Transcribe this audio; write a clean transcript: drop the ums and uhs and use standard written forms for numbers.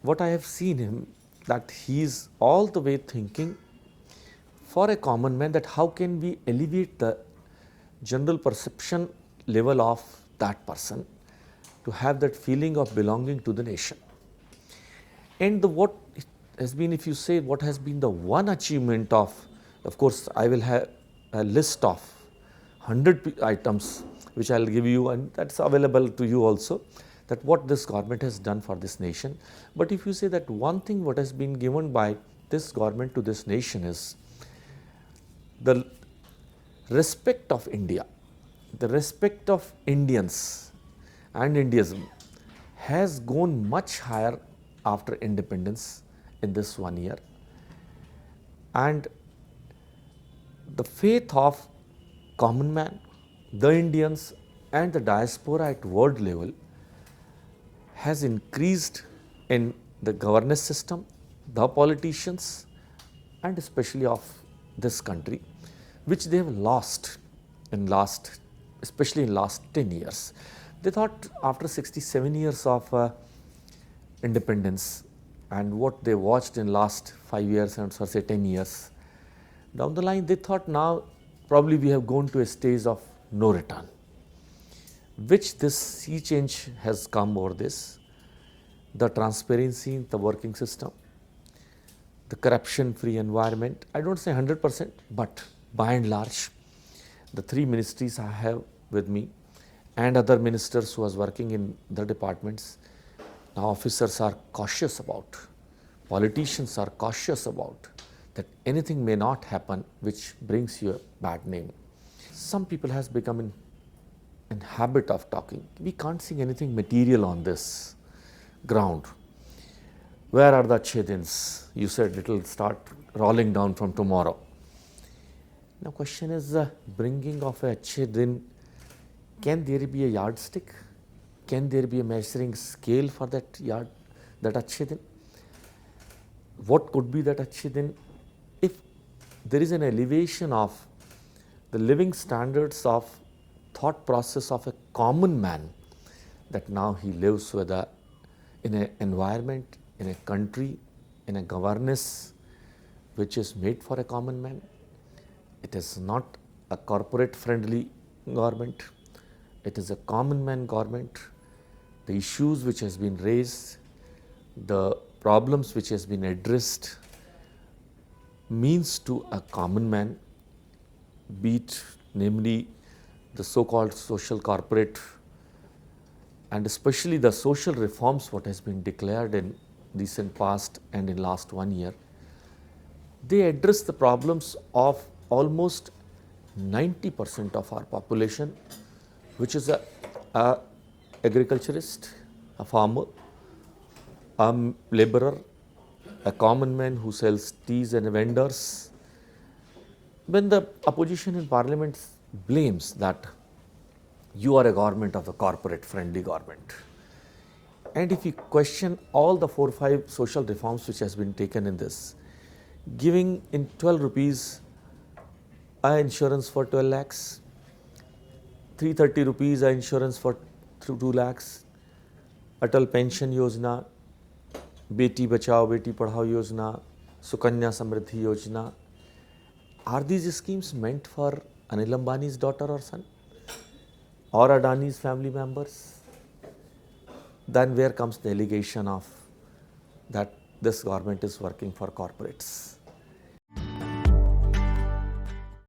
what I have seen him, that he is all the way thinking for a common man, that how can we elevate the general perception level of that person to have that feeling of belonging to the nation. And what has been, if you say what has been the one achievement of course, I will have a list of 100 items which I will give you, and that's available to you also, that what this government has done for this nation. But if you say that one thing what has been given by this government to this nation is the respect of India, the respect of Indians and Indianism has gone much higher after independence in this 1 year. And the faith of common man, the Indians and the diaspora at world level has increased in the governance system, the politicians, and especially of this country, which they have lost in last, especially in last 10 years. They thought after 67 years of independence and what they watched in last 5 years and so say 10 years down the line, they thought now probably we have gone to a stage of no return, which this sea change has come over this. The transparency in the working system, the corruption-free environment, I don't say 100%, but by and large, the 3 ministries I have with me and other ministers who was working in the departments, now officers are cautious about, politicians are cautious about, that anything may not happen which brings you a bad name. Some people has become in habit of talking. We can't see anything material on this ground. Where are the achhe dins? You said it will start rolling down from tomorrow. Now question is bringing of a achhe din, can there be a yardstick? Can there be a measuring scale for that achhe din? What could be that achhe din? If there is an elevation of the living standards of thought process of a common man, that now he lives with in an environment, in a country, in a governance which is made for a common man. It is not a corporate friendly government, it is a common man government. The issues which has been raised, the problems which has been addressed means to a common man, be it namely the so-called social corporate and especially the social reforms what has been declared in recent past and in last 1 year. They address the problems of almost 90% of our population, which is a agriculturist, a farmer, a laborer, a common man who sells teas and vendors. When the opposition in parliament blames that you are a government of the corporate friendly government, and if you question all the 4 or 5 social reforms which has been taken in this, giving in 12 rupees insurance for 12 lakhs, 330 rupees insurance for 2 lakhs, Atal Pension Yojana, Beti Bachao Beti Padhao Yojana, Sukanya Samriddhi Yojana, are these schemes meant for Anil Ambani's daughter or son or Adani's family members? Then where comes the allegation of that this government is working for corporates?